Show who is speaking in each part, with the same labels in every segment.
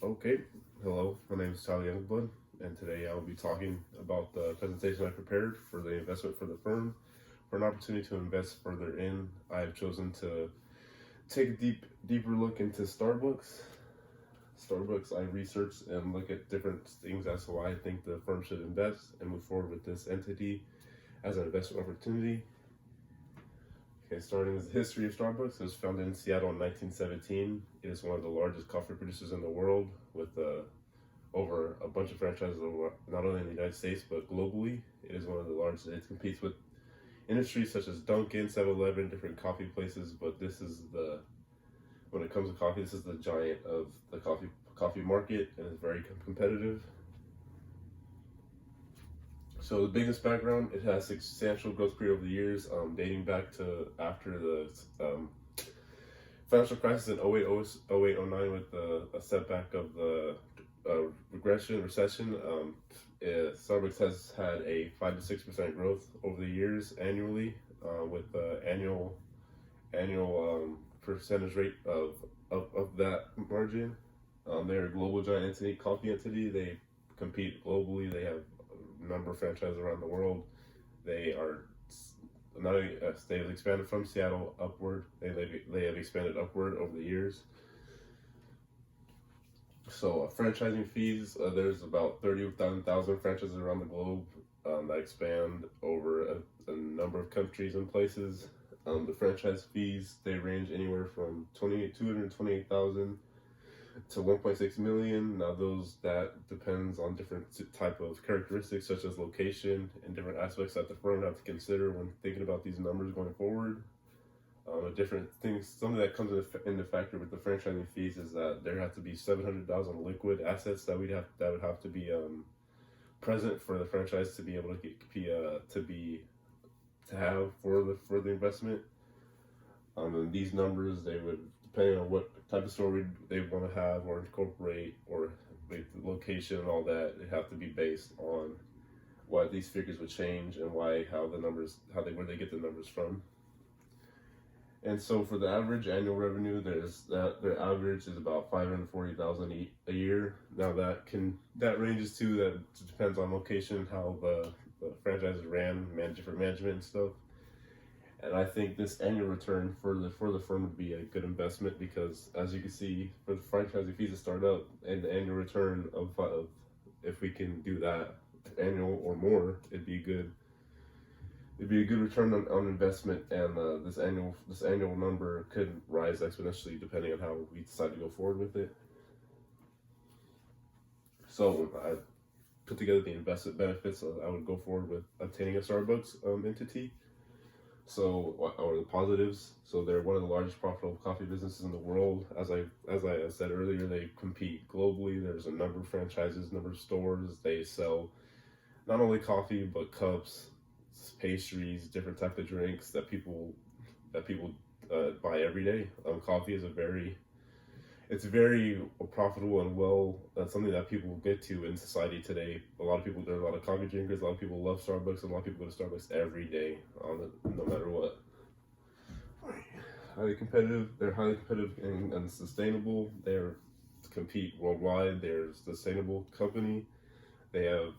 Speaker 1: Okay, hello, my name is Tyler Youngblood, and today I will be talking about the presentation I prepared for the investment for the firm. For an opportunity to invest further in, I have chosen to take a deeper look into Starbucks. I researched and look at different things as to why I think the firm should invest and move forward with this entity as an investment opportunity. Okay, starting with the history of Starbucks, it was founded in Seattle in 1917. It is one of the largest coffee producers in the world with over a bunch of franchises, not only in the United States but globally. It is one of the largest. It competes with industries such as Dunkin', 7-Eleven, different coffee places. But when it comes to coffee, this is the giant of the coffee market, and is very competitive. So the business background, it has substantial growth period over the years, dating back to after the financial crisis in 08, 09 with a setback of the recession. Starbucks has had a 5 to 6% growth over the years annually, with annual percentage rate of that margin. They're a global giant entity, coffee entity. They compete globally. They have a number of franchises around the world. They are not only they have expanded from Seattle upward. They have expanded upward over the years. So franchising fees, there's about 30,000 franchises around the globe that expand over a number of countries and places. The franchise fees, they range anywhere from 228,000 to 1.6 million. Now that depends on different type of characteristics such as location and different aspects that the firm have to consider when thinking about these numbers going forward. Different things, something that comes into factor with the franchising fees is that there have to be 700,000 liquid assets that would have to be present for the franchise to be able to have for the investment. And these numbers, they would, depending on what type of store they want to have or incorporate, or the location and all that, they have to be based on why these figures would change and where they get the numbers from. And so for the average annual revenue, their average is about 540,000 a year. Now that ranges too. That depends on location, how the franchise is ran, different management and stuff. And I think this annual return for the firm would be a good investment, because as you can see, for the franchising fees to start up and the annual return of if we can do that annual or more, it'd be a good return on investment. And this annual number could rise exponentially depending on how we decide to go forward with it. So I put together the investment benefits. I would go forward with obtaining a Starbucks entity. So what are the positives? So they're one of the largest profitable coffee businesses in the world. As I said earlier, they compete globally. There's a number of franchises, number of stores. They sell not only coffee but cups, pastries, different type of drinks that people buy every day. Coffee is it's very profitable and that's something that people get to in society today. There are a lot of coffee drinkers. A lot of people love Starbucks, and a lot of people go to Starbucks every day, no matter what. They're highly competitive and sustainable. They're compete worldwide. They're a sustainable company. They have,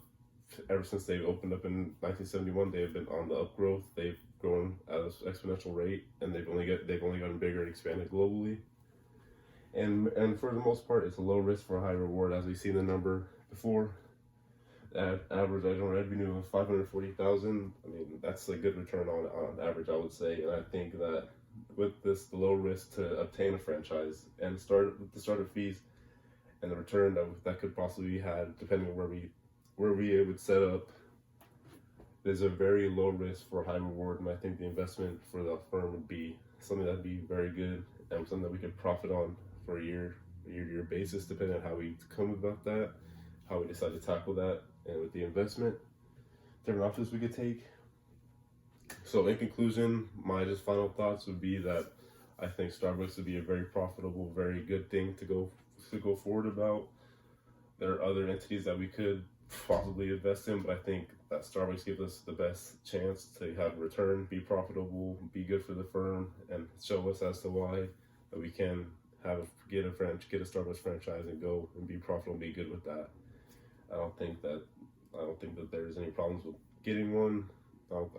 Speaker 1: ever since they opened up in 1971, they have been on the upgrowth. They've grown at an exponential rate, and they've only gotten bigger and expanded globally. And for the most part, it's a low risk for a high reward, as we've seen the number before. At average annual revenue of 540,000. I mean, that's a good return on average, I would say. And I think that with the low risk to obtain a franchise and the startup fees and the return that could possibly be had, depending on where we would set up, there's a very low risk for high reward. And I think the investment for the firm would be something that'd be very good, and something that we could profit on for a year-to-year basis, depending on how we come about that, how we decide to tackle that, and with the investment, different options we could take. So in conclusion, my just final thoughts would be that I think Starbucks would be a very profitable, very good thing to go forward about. There are other entities that we could possibly invest in, but I think that Starbucks gives us the best chance to have a return, be profitable, be good for the firm, and show us as to why that we can get a Starbucks franchise and go and be profitable and be good with that. I don't think that there's any problems with getting one.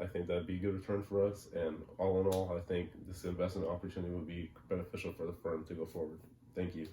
Speaker 1: I think that'd be a good return for us, and all in all, I think this investment opportunity would be beneficial for the firm to go forward. Thank you.